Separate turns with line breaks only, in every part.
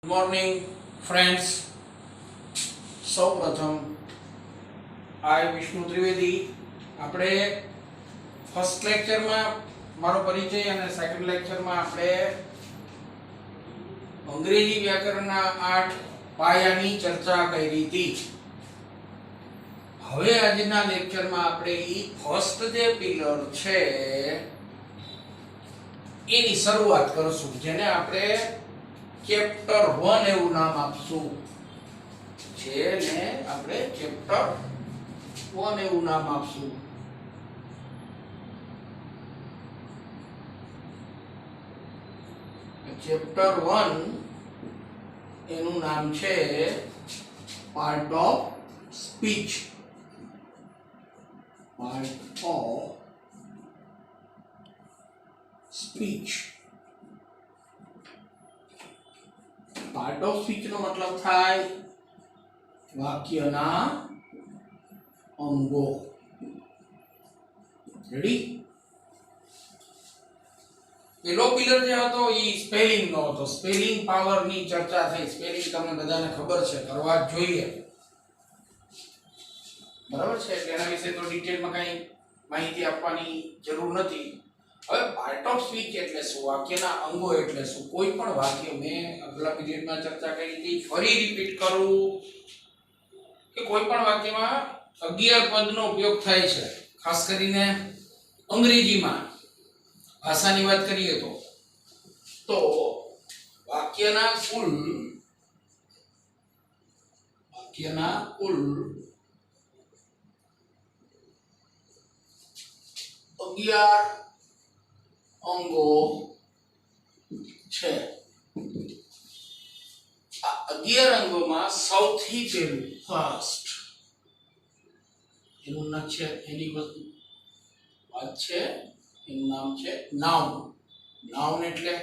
Morning friends, સૌ પ્રથમ આઈ વિષ્ણુ ત્રિવેદી. આપણે ફર્સ્ટ લેક્ચરમાં મારો પરિચય અને સેકન્ડ લેક્ચરમાં આપણે અંગ્રેજી વ્યાકરણના 8 પાયાની ચર્ચા કરી હતી. હવે આજના લેક્ચરમાં આપણે ફર્સ્ટ જે પિલર છે એની શરૂઆત કરશું, જેને આપણે ચેપ્ટર 1 એવું નામ આપશું. જેને આપણે ચેપ્ટર 1 એવું નામ આપશું. ચેપ્ટર 1 એનું નામ છે part of speech. Part of speech. Part of speech નો મતલબ થાય વાક્યના અંગો. રેડી? પેલો પિલર જે હતો એ સ્પેલિંગ નો હતો. સ્પેલિંગ પાવર ની ચર્ચા થઈ. સ્પેલિંગ તમને બધાને ખબર છે, કરવા જ જોઈએ, બરાબર છે? તેના વિશે તો ડિટેલમાં કઈ માહિતી આપવાની જરૂર નથી. હવે પાર્ટ ઓફ સ્પીચ એટલે શું? વાક્યના અંગો એટલે શું? કોઈ પણ વાક્ય, મેં આગલા પીરિયડમાં ચર્ચા કરી હતી, ફરી રિપીટ કરું કે કોઈ પણ વાક્યમાં 11 પદનો ઉપયોગ થાય છે. ખાસ કરીને અંગ્રેજીમાં ભાષાની વાત કરીએ તો વાક્યના કુલ 11 અંગો છે. આ 11 અંગોમાં સૌથી પહેલું ફર્સ્ટ એનું નામ છે, એની વાત છે, એનું નામ છે નાઉન. નાઉન એટલે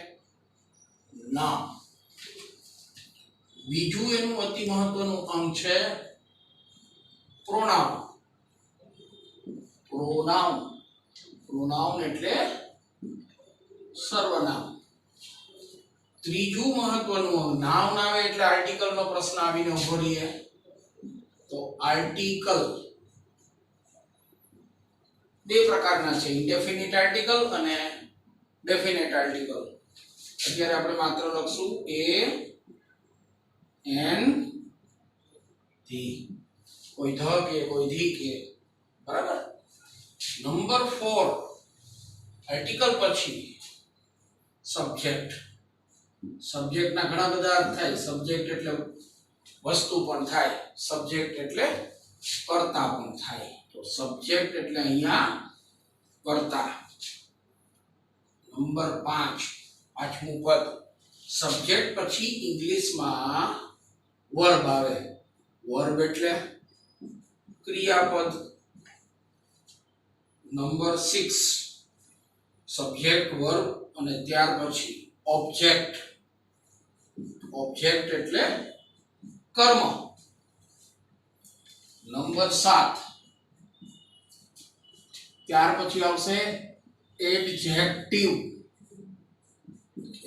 નામ. બીજું એનું અતિ મહત્વનું અંગ છે પ્રોનાઉન. પ્રોનાઉન. પ્રોનાઉન એટલે સર્વનામ. ત્રીજું મહત્વનું અંગ, નાઉન આવે એટલે આર્ટિકલ નો પ્રશ્ન આવીને ઉભો રહે. તો આર્ટિકલ બે પ્રકારના છે, ઇન્ડેફિનિટ આર્ટિકલ અને ડેફિનિટ આર્ટિકલ. અત્યારે આપણે માત્ર લખશું એ એન ધી, કોઈ ધ કે કોઈ ધી કે, બરાબર? નંબર 4, આર્ટિકલ પછી સબ્જેક્ટ. સબ્જેક્ટના ઘણા બધા અર્થ થાય. સબ્જેક્ટ એટલે વસ્તુ પણ થાય, સબ્જેક્ટ એટલે કર્તા પણ થાય. તો સબ્જેક્ટ એટલે અહીંયા કર્તા. નંબર 5, પાંચમું પદ. સબ્જેક્ટ પછી ઇંગ્લિશમાં વર્બ આવે. વર્બ એટલે ક્રિયાપદ. નંબર 6, સબ્જેક્ટ, વર્બ અને ત્યાર પછી ઓબ્જેક્ટ. ઓબ્જેક્ટ એટલે કર્મ. નંબર 7, ત્યાર પછી આવશે એડજેક્ટિવ.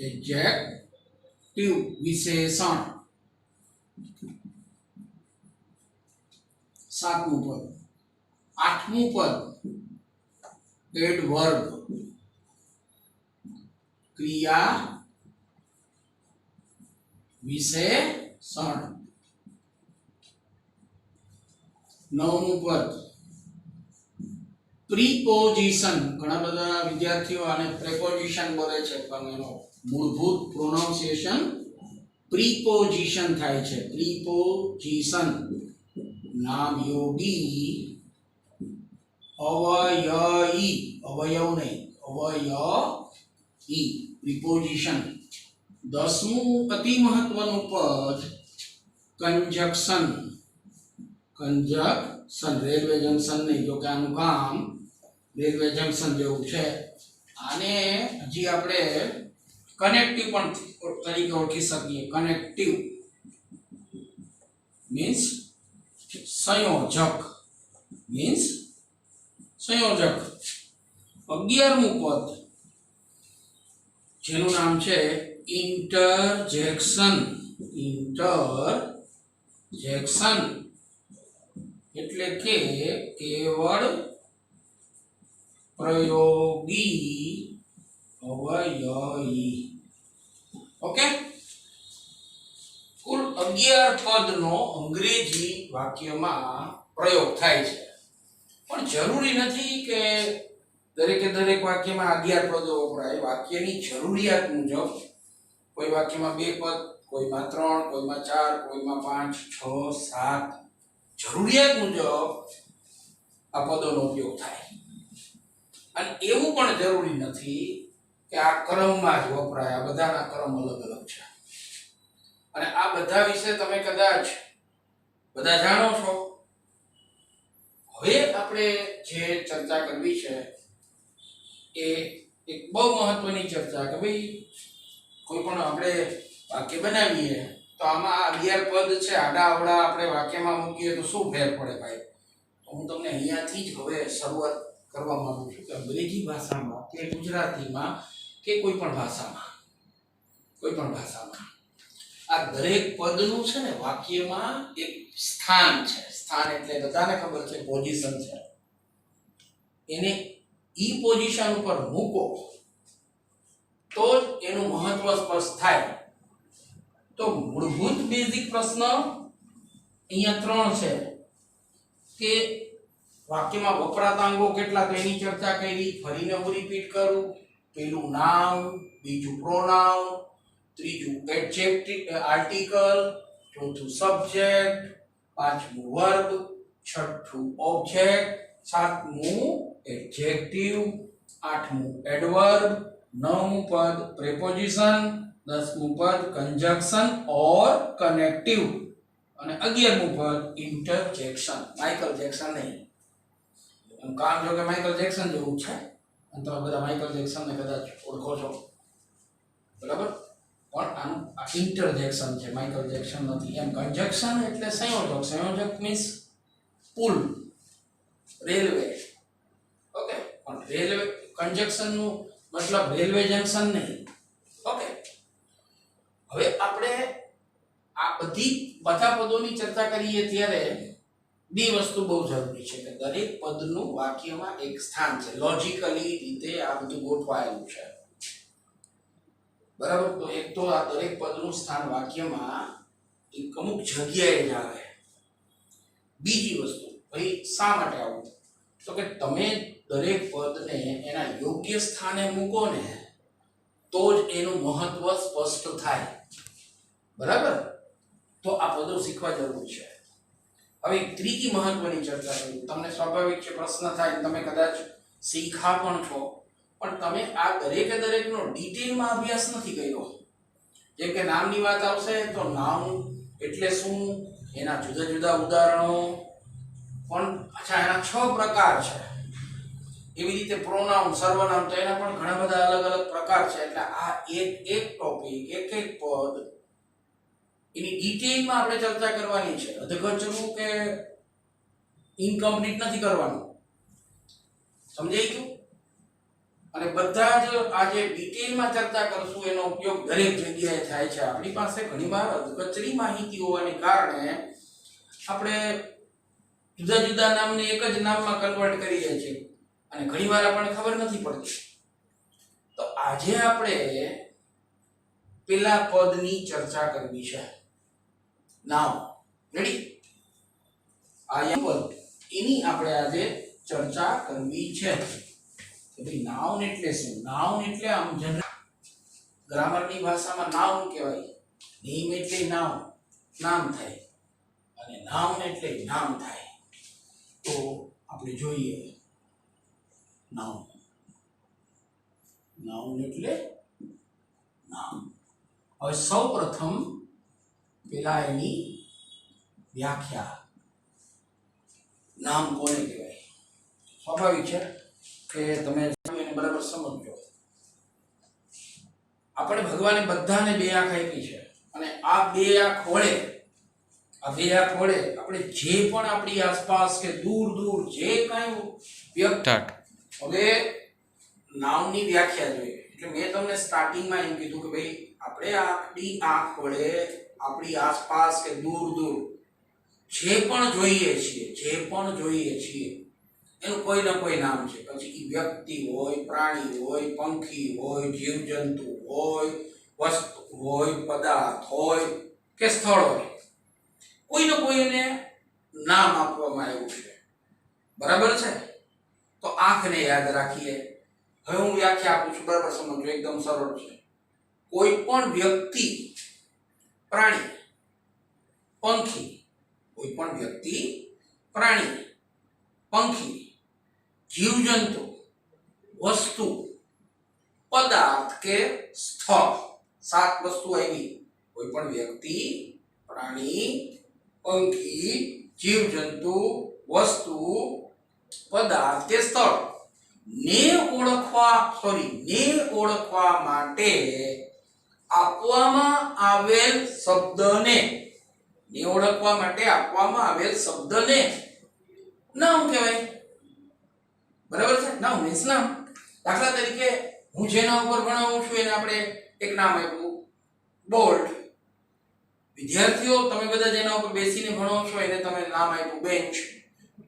એડજેક્ટિવ વિશેષણ. 7મું પદ. 8મું પદ એડવર્બ, ક્રિયા વિશેષણ. 9મું પદ પ્રીપોઝિશન. ઘણા બધા વિદ્યાર્થીઓ આને પ્રેપોઝિશન બોલે છે, પણ એનો મૂળભૂત પ્રોનાઉન્સિએશન પ્રીપોઝિશન થાય છે. પ્રીપોઝિશન. નામ યોગી અવયવી. અવયવ નહીં, અવયવી. પ્રીપોઝિશન. 10મું અતિ મહત્વનું પદ કંજક્શન. કંજક્શન. રેલવે જંકશન નહીં, જો કે આનું કામ રેલવે જંકશન જેવું છે. આને હજી આપણે કનેક્ટિવ પણ તરીકે ઓળખી શકીએ. કનેક્ટિવ મીન્સ સંયોજક. સંયોજક. 11મું પદ જેનું નામ છે ઇન્ટરજેક્શન. ઇન્ટરજેક્શન એટલે કે કેવળ પ્રયોગી અવયવી. ઓકે, કુલ 11 પદનો અંગ્રેજી વાક્યમાં પ્રયોગ થાય છે, પણ જરૂરી નથી કે દરેક વાક્યમાં 11 પદો વપરાય. વાક્યની જરૂરિયાત મુજબ કોઈ વાક્યમાં 2 પદ, કોઈમાં 3, કોઈમાં 4, કોઈમાં 5, 6, 7, જરૂરિયાત મુજબ આ પદોનો ઉપયોગ થાય. અને એવું પણ જરૂરી નથી કે આ ક્રમમાં જ વપરાય. આ બધાના ક્રમ અલગ અલગ છે, અને આ બધા વિશે તમે કદાચ બધા જાણો છો. હવે આપણે જે ચર્ચા કરવી છે એ એક બહુ મહત્વની ચર્ચા કે ભાઈ કોઈ પણ આપણે વાક્ય બનાવીએ તો આમાં 11 પદ છે, આડા અવડા આપણે વાક્યમાં મૂકીએ તો શું ફેર પડે ભાઈ? તો હું તમને અહીંયાથી જ હવે શરૂઆત કરવા માંગુ છું કે અંગ્રેજી ભાષામાં કે ગુજરાતીમાં કે કોઈ પણ ભાષામાં આ દરેક પદનું છે ને વાક્યમાં એક સ્થાન છે. સ્થાન એટલે બધાને ખબર છે પોઝિશન છે. એને ઈ પોઝિશન ઉપર મૂકો તો જ એનું મહત્વ સ્પષ્ટ થાય. તો મૂળભૂત બેઝિક પ્રશ્ન અહીંયા 3 છે કે વાક્યમાં વપરાતા અંગો કેટલા, તો એની ચર્ચા કરી. ફરીને હું રિપીટ કરું. પહેલું નાઉન, બીજું પ્રોનાઉન, ત્રીજું એડજેક્ટિવ આર્ટિકલ, ચોથું સબ્જેક્ટ, પાંચમું વર્બ, છઠ્ઠું ઓબ્જેક્ટ, સાતમું એડજેક્ટિવ, આઠમું એડવર્બ, નવમું પદ પ્રેપોઝિશન, 10મું પદ કંજક્શન ઓર કનેક્ટિવ, અને 11મું પદ ઇન્ટરજેક્શન. માઇકલ જેક્સન નહીં, કામ જો કે માઇકલ જેક્સન જેવું છે, અને તમે બધા માઇકલ જેક્સનને કદાચ ઓળખો છો, બરાબર? પણ આનું ઇન્ટરજેક્શન છે, માઇકલ જેક્સન નથી. એમ કંજક્શન એટલે સંયોજક. સંયોજક મીન્સ પુલ, રેલવે. ઓકે, પણ રેલવે કંજક્શન નું મતલબ રેલવે જંકશન નહીં. ઓકે, હવે આપણે આ બધા પદોની ચર્ચા કરીએ ત્યારે બે વસ્તુ બહુ જરૂરી છે કે દરેક પદનું વાક્યમાં એક સ્થાન છે. લોજિકલી રીતે આ બધું ગોઠવાયેલું છે, બરાબર? તો એક તો આ દરેક પદનું સ્થાન વાક્યમાં એક અમુક જગ્યાએ જ આવે. બીજી વસ્તુ, ભાઈ શા માટે આવું? તો કે તમે દરેક પદને એના યોગ્ય સ્થાને મૂકો ને તો જ એનું મહત્વ સ્પષ્ટ થાય, બરાબર? તો આ પદો શીખવા જરૂરી છે. હવે ત્રીજી મહત્વની ચર્ચા કરી. તમને સ્વાભાવિક છે પ્રશ્ન થાય, તમે કદાચ શીખા પણ છો, પણ તમે આ દરેકનો ડિટેલમાં અભ્યાસ નથી કર્યો. જેમ કે નામની વાત આવશે તો નાઉન એટલે શું, એના જુદા જુદા ઉદાહરણો પણ. અચ્છા, એના 6 પ્રકાર છે. એવી રીતે પ્રોનાઉન, સર્વનામ, તો એના પણ ઘણા બધા અલગ અલગ પ્રકાર છે. એટલે આ એક ટોપિક, એક પદ, એની ડિટેલમાં આપણે ચર્ચા કરવાની છે. અધકચરું કે ઇનકમ્પ્લીટ નથી કરવાનું. સમજાઈ ગયું? અને બધા જ આ જે ડિટેલમાં ચર્ચા કરશું એનો ઉપયોગ દરેક જગ્યાએ થાય છે. આપણી પાસે ઘણીવાર અધકચરી માહિતી હોવાને કારણે આપણે જુદા જુદા નામને એક જ નામમાં કન્વર્ટ કરીએ છીએ, અને ઘણીવાર આપણને ખબર નથી પડતી. તો આજે આપણે પેલા પદની ચર્ચા કરવી છે, નાઉન. રેડી? આ પદ એની આપણે આજે ચર્ચા કરવી છે. કે ભાઈ નાઉન એટલે શું? નાઉન એટલે આમ જનરલ ગ્રામરની ભાષામાં નાઉન કહેવાય. નેમ એટલે નાઉન, નામ થાય, અને નાઉન એટલે નામ થાય. તો આપણે જોઈએ નાઉન. નાઉન એટલે નામ. હવે સૌપ્રથમ પેલા એની વ્યાખ્યા. નામ કોને કહેવાય? સ્વાભાવિક છે કે તમે એને બરાબર સમજો. આપણે ભગવાને બધાને 2 આંખ આપી છે, અને આ 2 આંખ વડે આપણે જે પણ આપણી આસપાસ કે દૂર જે કાંઈ વ્યક્ત. હવે નામની વ્યાખ્યા જોઈએ. એટલે મેં તમને સ્ટાર્ટિંગમાં એમ કીધું કે ભાઈ આપણે આપણી આંખ વડે આપણી આસપાસ કે દૂર દૂર જે પણ જોઈએ છીએ એનું કોઈ ના કોઈ નામ છે. પછી એ વ્યક્તિ હોય, પ્રાણી હોય, પંખી હોય, જીવજંતુ હોય, વસ્તુ હોય, પદાર્થ હોય કે સ્થળ હોય, કોઈને કોઈને નામ આપવામાં આવ્યું છે. બરાબર છે? તો આંખને યાદ રાખીએ. હવે હું વ્યાખ્યા આપું છું, બરાબર સમજો, એકદમ સરળ છે. કોઈ પણ વ્યક્તિ, પ્રાણી, પંખી, કોઈ પણ વ્યક્તિ, પ્રાણી, પંખી, જીવજંતુ, વસ્તુ, પદાર્થ કે સ્થળ, 7 વસ્તુ આવી. કોઈ પણ વ્યક્તિ, પ્રાણી, પંખી, જીવજંતુ, વસ્તુ, પદાર્થ કે સ્થળ ને ઓળખવા માટે આપવામાં આવેલ શબ્દને નામ કહેવાય. બરાબર છે? નામ મીન્સ નામ. દાખલા તરીકે હું જેના ઉપર ભણાવું છું એને આપણે એક નામ આપ્યું, બોર્ડ. વિદ્યાર્થીઓ તમે બધા જેના ઉપર બેસીને ભણો છો એને તમે નામ આપ્યું, બેન્ચ.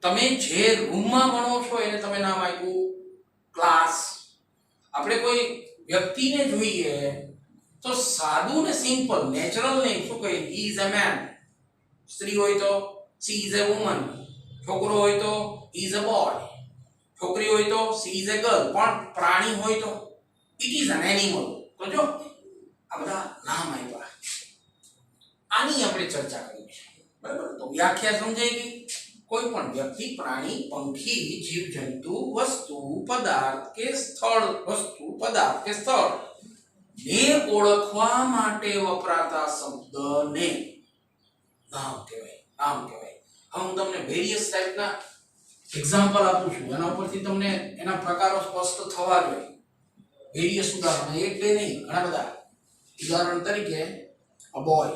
તમે જે રૂમમાં ભણો છો એને તમે નામ આપ્યું, ક્લાસ. આપણે કોઈ વ્યક્તિને જોઈએ તો સાદું ને સિમ્પલ નેચરલ નેમ શું કહીએ? He is a man. સ્ત્રી હોય તો સી ઇઝ અ વુમન. છોકરો હોય તો હી ઇઝ અ બોય. છોકરી હોય તો સી ઇઝ અ ગર્લ. પણ પ્રાણી હોય તો ઇટ ઇઝ એન એનિમલ. તો જો આ બધા નામ આપ્યા. આની આપણે ચર્ચા કરી છે. બરાબર? તો વ્યાખ્યા સમજાઈ ગઈ. કોઈ પણ વ્યક્તિ, પ્રાણી, પંખી, જીવજંતુ, વસ્તુ, પદાર્થ કે સ્થળ ને ઓળખવા માટે વપરાતા શબ્દને નામ કહેવાય. હવે હું તમને વેરિયસ ટાઈપના એક્ઝામ્પલ આપું છું. એના ઉપરથી તમને એના પ્રકારો સ્પષ્ટ થવા જોઈએ. વેરિયસ ઉદાહરણ, એક બે નહીં, ઘણા બધા. ઉદાહરણ તરીકે a boy,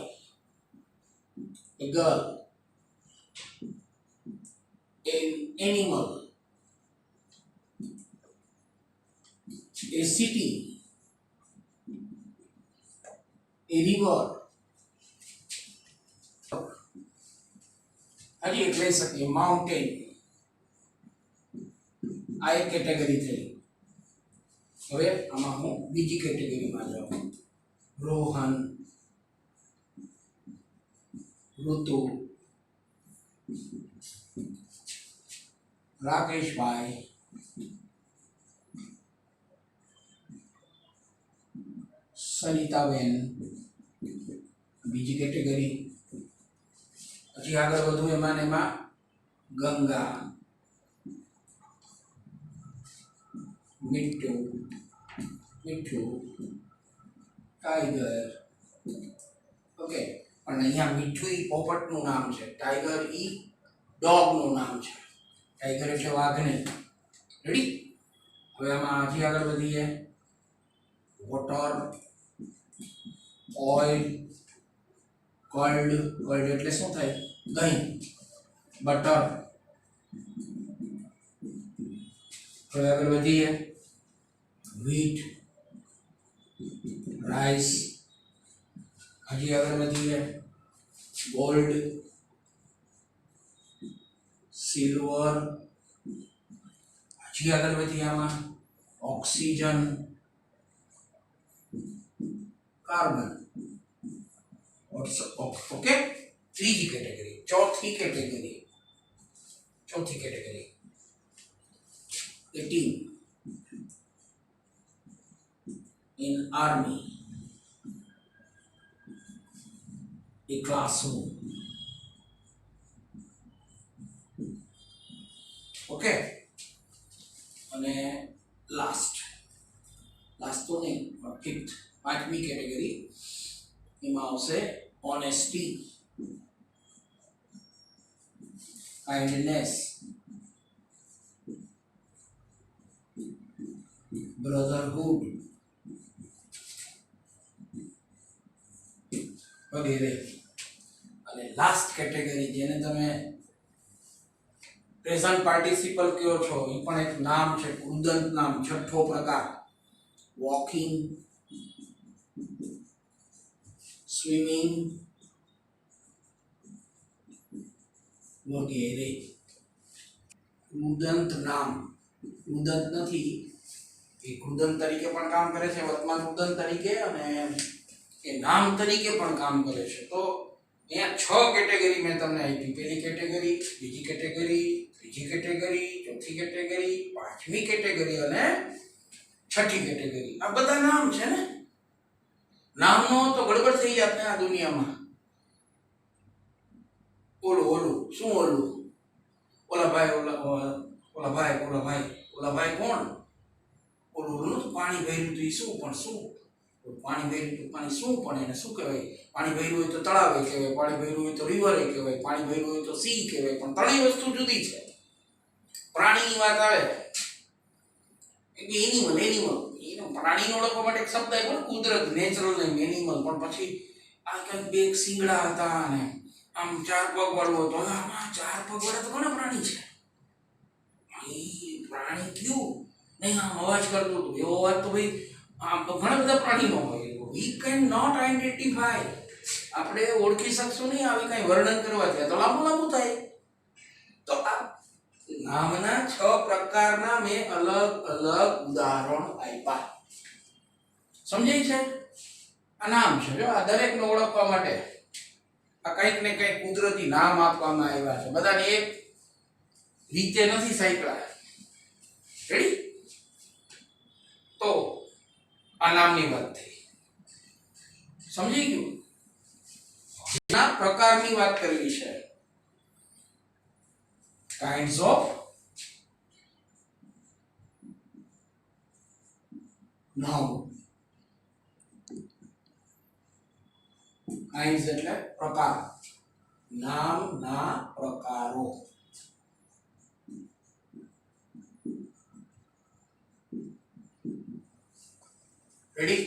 a girl, an animal, a city, a river. હજી એક લઈ શકીએ, માઉન્ટેન. આ એક કેટેગરી થઈ. હવે આમાં હું બીજી કેટેગરીમાં જાઉં. રોહન, ઋતુ, રાકેશભાઈ, સરિતાબેન. બીજી કેટેગરી. પછી આગળ વધુ એમાં ગંગા, મીઠું, ટાઈગર. ઓકે, પણ અહીંયા મીઠું ઈ પોપટનું નામ છે, ટાઈગર ઈ ડોગનું નામ છે. ટાઈગર એટલે વાઘ નહીં. રેડી? હવે આમાં હજી આગળ વધીએ. વોટર, ઓઇલ, કર્ડ એટલે શું થાય? દહીં. બટર. હવે આગળ વધીએ. Wheat, rice. હજી આગળ વધીએ. Gold, silver. હજી આગળ વધીએ આમાં. Oxygen, carbon. ઓકે, ત્રીજી કેટેગરી. ચોથી category. A team in army, a classroom. Okay, અને લાસ્ટ તો નહીં, ફિફ્થ, 5મી કેટેગરી. એમાં આવશે honesty, kindness, brotherhood વગેરે. અને લાસ્ટ કેટેગરી જેને તમે પ્રેઝન્ટ પાર્ટિસિપલ કહો છો, એ પણ એક નામ છે, કૃદંત નામ, છઠ્ઠો પ્રકાર. વોકિંગ, સ્વિમિંગ, વગેરે. કૃદંત નામ, કૃદંત નથી, એ કૃદંત તરીકે પણ કામ કરે છે, વર્તમાન કૃદંત તરીકે, અને એ નામ તરીકે પણ કામ કરે છે. તો અહીંયા 6 કેટેગરી મેં તમને આપી. પહેલી કેટેગરી, બીજી કેટેગરી, ત્રીજી કેટેગરી, ચોથી કેટેગરી, પાંચમી કેટેગરી અને છઠ્ઠી કેટેગરી. આ બધા નામ છે ને. નામનો તો ગડબડ થઈ જાત ને આ દુનિયામાં. ઓલું શું ઓલું, ઓલા ભાઈ કોણ? ઓલું પાણી ભર્યું હતું, શું પણ શું? પાણી ભર્યું હતું, પાણી શું પણ એને શું કહેવાય? પાણી ભર્યું હોય તો તળાવે કહેવાય, પાણી ભર્યું હોય તો રિવરે કહેવાય, પાણી ભર્યું હોય તો સી કહેવાય. પણ ત્રણેય વસ્તુ જુદી છે. પ્રાણીની વાત આવે એનિમલ, પ્રાણીને ઓળખવા માટે એક શબ્દ આવ્યો ને, કુદરત, નેચરલ ને એનિમલ. પણ પછી આ કંઈક બે શિંગડા હતા અને આમ 4 પગ વાળો હતો. આમાં 4 પગ વાળા તો કોના પ્રાણી છે? પ્રાણી કયું નહીં, આમ અવાજ કરતો હતો, એવો અવાજ તો ભાઈ આમ તો ઘણા બધા પ્રાણીનો હોય. We can not identify. આપણે ઓળખી શકશું નહીં આવી કઈ વર્ણન કરવાથી, તો લાંબુ થાય. તો આ નામના 6 પ્રકારના મેં અલગ અલગ ઉદાહરણ આપ્યા. સમજાય છે? આ નામ છે. જો આ દરેકને ઓળખવા માટે આ કંઈક ને કંઈક કુદરતી નામ આપવામાં આવ્યા છે. બધાને એક રીતે નથી સાંકળા. રેડી? તો આ નામની વાત થઈ. સમજી ગયું? ના પ્રકારની વાત કરવી છે. Kinds of noun. કાઇન્ડ્સ એટલે પ્રકાર. નામના પ્રકારો. રેડી?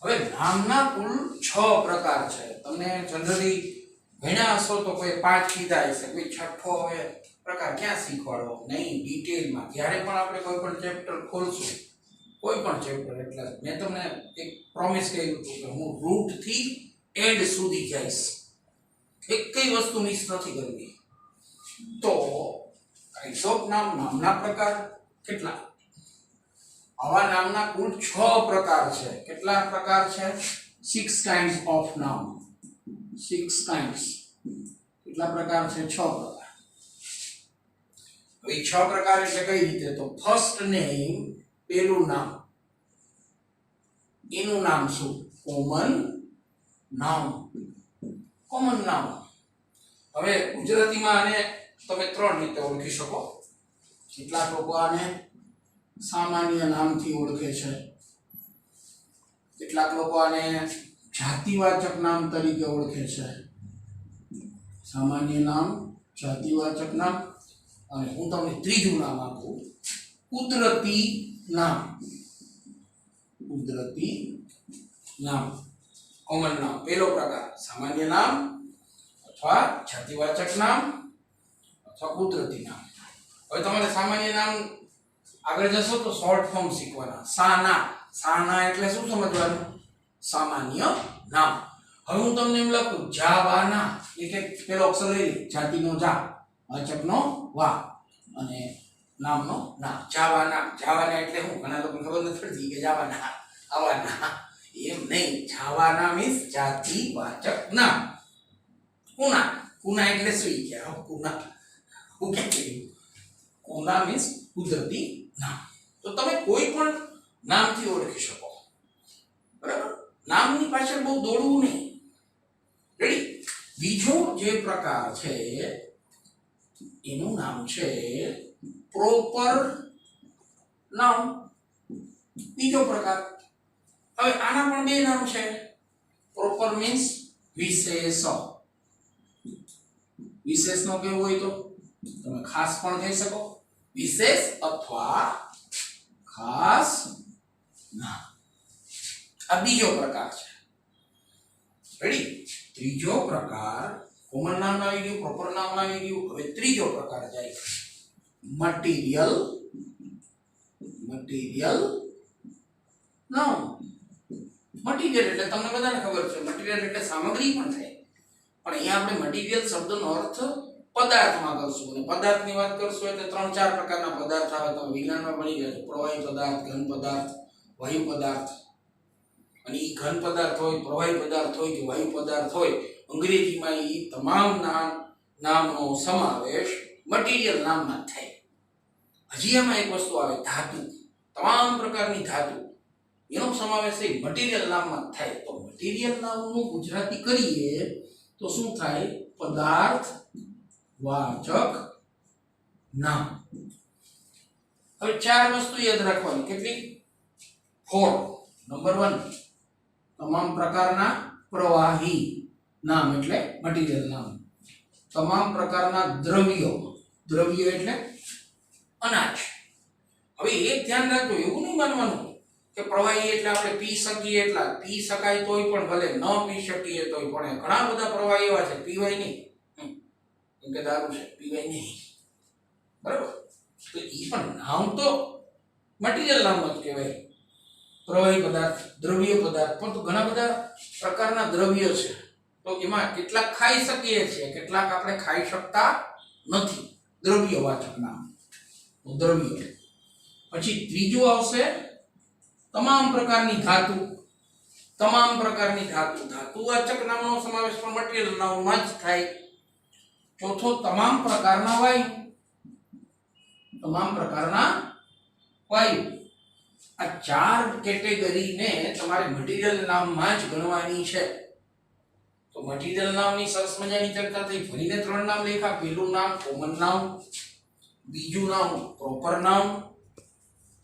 હવે નામના કુલ 6 પ્રકાર છે. તમને જનરલી ભણ્યા હશો તો કોઈ 5 કીધા હશે, કોઈ છઠ્ઠો હવે પ્રકાર ક્યાં શીખવાડવો? નહીં, ડિટેલમાં જ્યારે પણ આપણે કોઈ પણ ચેપ્ટર ખોલશું, કોઈ પણ ચેપ્ટર, એટલે મેં તમને એક પ્રોમિસ કર્યું હતું કે હું રૂટ થી એન્ડ સુધી જઈશ, એકઈ વસ્તુ મિસ નથી કરવી. તો કાઇન્ડ્સ ઓફ નામ, નામના પ્રકાર કેટલા? આવા નામના કુલ 6 પ્રકાર છે. કેટલા પ્રકાર છે? 6 kinds of noun. 6 kinds. કેટલા પ્રકાર છે? 6 પ્રકાર. હવે 6 પ્રકાર એટલે કઈ રીતે? તો ફર્સ્ટ નેમ, પેલું નામ, એનું નામ શું? Common noun. Common noun. હવે ગુજરાતીમાં આને તમે 3 રીતે ઓળખી શકો. કેટલાક લોકો આને સામાન્ય નામથી ઓળખે છે, કેટલાક લોકો આને જાતિવાચક નામ તરીકે ઓળખે છે. સામાન્ય નામ, જાતિવાચક નામ, અને હું તમને ત્રીજું નામ આપું, કુદરતી નામ. કુદરતી નામ, કોમન નામ. પહેલો પ્રકાર સામાન્ય નામ અથવા જાતિવાચક નામ અથવા કુદરતી નામ. હવે તમારે સામાન્ય નામ આગળ જશો તો શોર્ટ ફોર્મ શીખવાના. સાના. સાના એટલે શું સમજવાનું? સામાન્ય નામ. હવે હું તમને એમ લખું જાવાના, એક એક પેલો અક્ષર લઈ લે. જાતિનો જા, વાચકનો વા અને નામનો ના. જાવાના. જાવાના એટલે હું? ઘણા લોકોને ખબર નથી પડતી કે જાવાના આવાના. એમ નહીં. જાવાના મીન્સ જાતિવાચક નામ. કુના. કુના એટલે શું? કે કુના હું કે કુના મીન્સ કુદરતી નામ. તો તમે કોઈ પણ નામથી ઓળખી શકો. બરાબર? નામની પાછળ બહુ દોડવું નહીં. રેડી? બીજો જે પ્રકાર છે એનું નામ છે પ્રોપર નાઉન. બીજો પ્રકાર. હવે આના પણ 2 નામ છે. પ્રોપર મીન્સ વિશેષ. વિશેષનો કેવું હોય તો તમે ખાસ પણ કહી શકો. વિશેષ અથવા ખાસ નામ. આ બીજો પ્રકાર છે. રેડી? ત્રીજો પ્રકાર કોમન નામ આવી ગયું, પ્રોપર નામ આવી ગયું. હવે ત્રીજો પ્રકાર જાય મટીરીયલ. મટીરીયલ નામ. મટીરીયલ એટલે તમને બધાને ખબર છે, મટીરીયલ એટલે સામગ્રી પણ થાય. પણ અહીંયા આપણે મટીરીયલ શબ્દનો અર્થ પદાર્થમાં કરશું અને પદાર્થની વાત કરશું એટલે 3-4 પ્રકારના પદાર્થ આવે. તમે વિજ્ઞાનમાં ભણી ગયા છો. પ્રવાહી પદાર્થ, ઘન પદાર્થ, વાયુ પદાર્થ. અને એ ઘન પદાર્થ હોય, પ્રવાહી પદાર્થ હોય કે વાયુ પદાર્થ હોય, અંગ્રેજીમાં એ તમામ નામનો સમાવેશ મટીરીયલ નામમાં થાય. હજી એમાં એક વસ્તુ આવે, ધાતુ. તમામ પ્રકારની ધાતુ એનો સમાવેશ એ મટીરીયલ નામમાં થાય. તો મટીરીયલ નામનું ગુજરાતી કરીએ તો શું થાય? પદાર્થ વાચક નામ. હવે 4 વસ્તુ યાદ રાખવાની. કેટલી? 4. નંબર 1, તમામ પ્રકારના પ્રવાહી નામ એટલે મટીરીયલ નામ. તમામ પ્રકારના દ્રવ્યો, દ્રવ્ય એટલે અનાજ. હવે એક ધ્યાન રાખજો, એવું નહીં માનવાનું કે પ્રવાહી એટલે આપણે પી શકીએ એટલા, પી શકાય તોય પણ ભલે, ન પી શકીએ તોય પણ. ઘણા બધા પ્રવાહી એવા છે પીવાય નહીં, કેમ કે દારૂ છે, પીવાય નહીં, બરાબર? તો એ પણ નામ તો મટીરીયલ નામ જ કહેવાય. પ્રવાહી પદાર્થ, દ્રવ્ય પદાર્થ. પણ તો ઘણા બધા પ્રકારના દ્રવ્ય છે. તો એમાં કેટલાક ખાઈ શકીએ છીએ, કેટલાક આપણે ખાઈ શકતા નથી. દ્રવ્યવાચક નામ, દ્રવ્ય. પછી ત્રીજું આવશે તમામ પ્રકારની ધાતુ. તમામ પ્રકારની ધાતુ, ધાતુવાચક નામનો સમાવેશ પણ મટીરીયલ નામમાં જ થાય. ચોથો, તમામ પ્રકારના વાયુ. તમામ પ્રકારના વાયુ. આ 4 કેટેગરીને તમારે મટીરીયલ નામમાં જ ગણવાની છે. તો મટીરીયલ નામની સરસ મજાની ચર્ચા થઈ. ફરીને 3 નામ લખ્યા. પહેલું નામ કોમન નામ, બીજું નામ પ્રોપર નામ,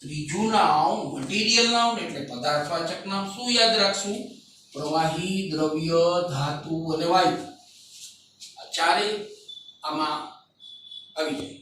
ત્રીજું નામ મટીરીયલ નામ એટલે પદાર્થવાચક નામ. શું યાદ રાખશું? પ્રવાહી, દ્રવ્ય, ધાતુ અને વાયુ. આ ચારેય આમાં આવી જાય.